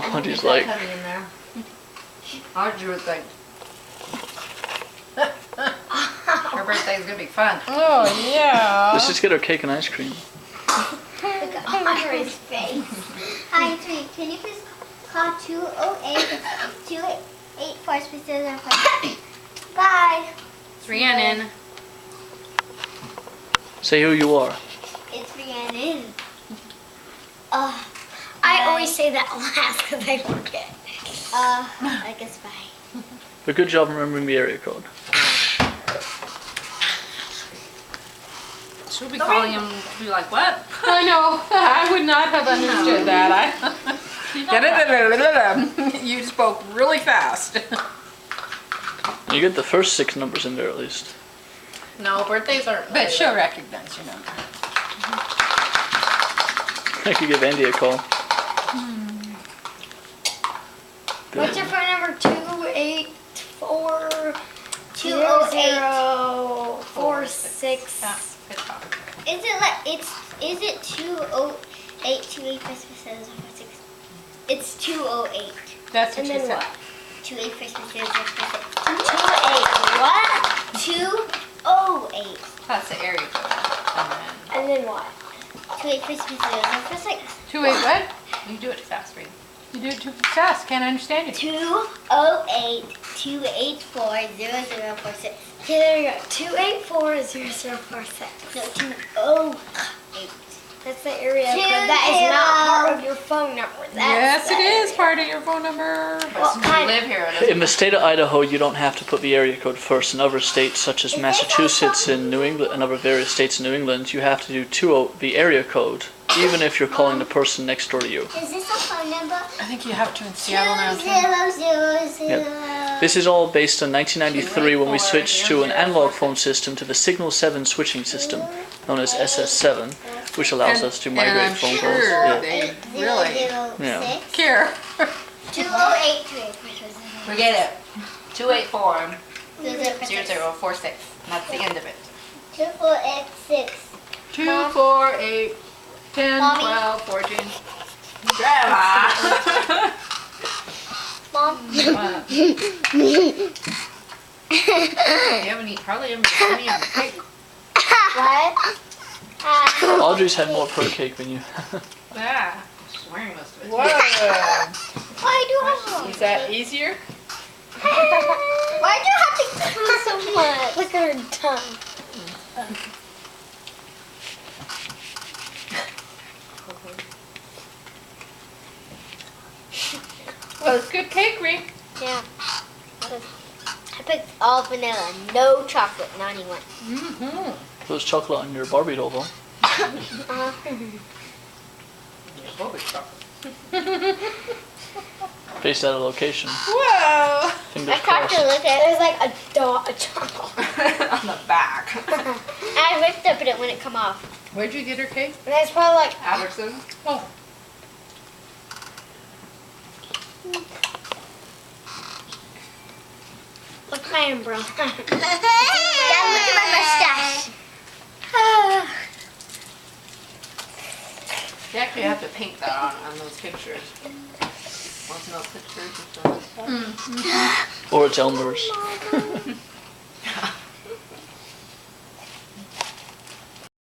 Audrey's like, in there. Audrey was like, her birthday's gonna be fun. Oh, yeah. let's just get her cake and ice cream. Look at Audrey's face. Hi, sweet. Can you please call 208-284 specific? Bye. It's Rhiannon. Say who you are. It's Rhiannon. I always say that last because I forget. I guess bye. But good job remembering the area code. She'll be calling him, be like, what? I know. I would not have understood that. You spoke really fast. You get the first 6 numbers in there at least. No, birthdays aren't. But she'll recognize your number. I could give Andy a call. What's your phone number? 208-200-46. Yeah, good talk. Is it 208-284 It's 208. That's what And she then said. what? 208 208 what? 208. That's the area code. And then what? 208 2 8 what? You do it fast, Reed. You do it too fast. Can't understand you. 208-284-0046. There you go. 284-0046. No, 208. That's the area code. That is not part of your phone number. Yes, it is part of your phone number. But since you live here, it doesn't. In the state of Idaho, you don't have to put the area code first. In other states, such as Massachusetts and New England, and other various states in New England, you have to do the area code, even if you're calling the person next door to you. Is this a phone number? I think you have to in Seattle now. too. 2000. This is all based on 1993 when we switched to an analog phone system to the Signal 7 switching system, known as SS7, which allows us to migrate I'm phone sure calls. Yeah. they really Yeah. care. 208 We get it. 284 208 0046. That's the end of it. 2486. 2, 4, 8, 10, Mommy. 12, 14. Grandma! Mom. You haven't probably haven't eaten any of the cake. What? Audrey's had more per cake than you. Yeah. Swearing most of it. Whoa. Why do you have one? Is that easier? Why do you have to kill so much? Look at her tongue. Well, it's good cake, Reed. Yeah. I picked all vanilla, no chocolate, not even one. Mm-hmm. There's chocolate on your Barbie doll, though. Oh, it's chocolate. Based out of location. Whoa. Fingers I tried to crossed. look at it. There's like a chocolate. On the back. I ripped up it when it come off. Where'd you get her cake? And it's probably like, Albertson. Oh. look at my umbrella. Dad, look at my mustache. You actually have to paint that on those pictures. Once in those pictures and stuff. Or it's Elmer's.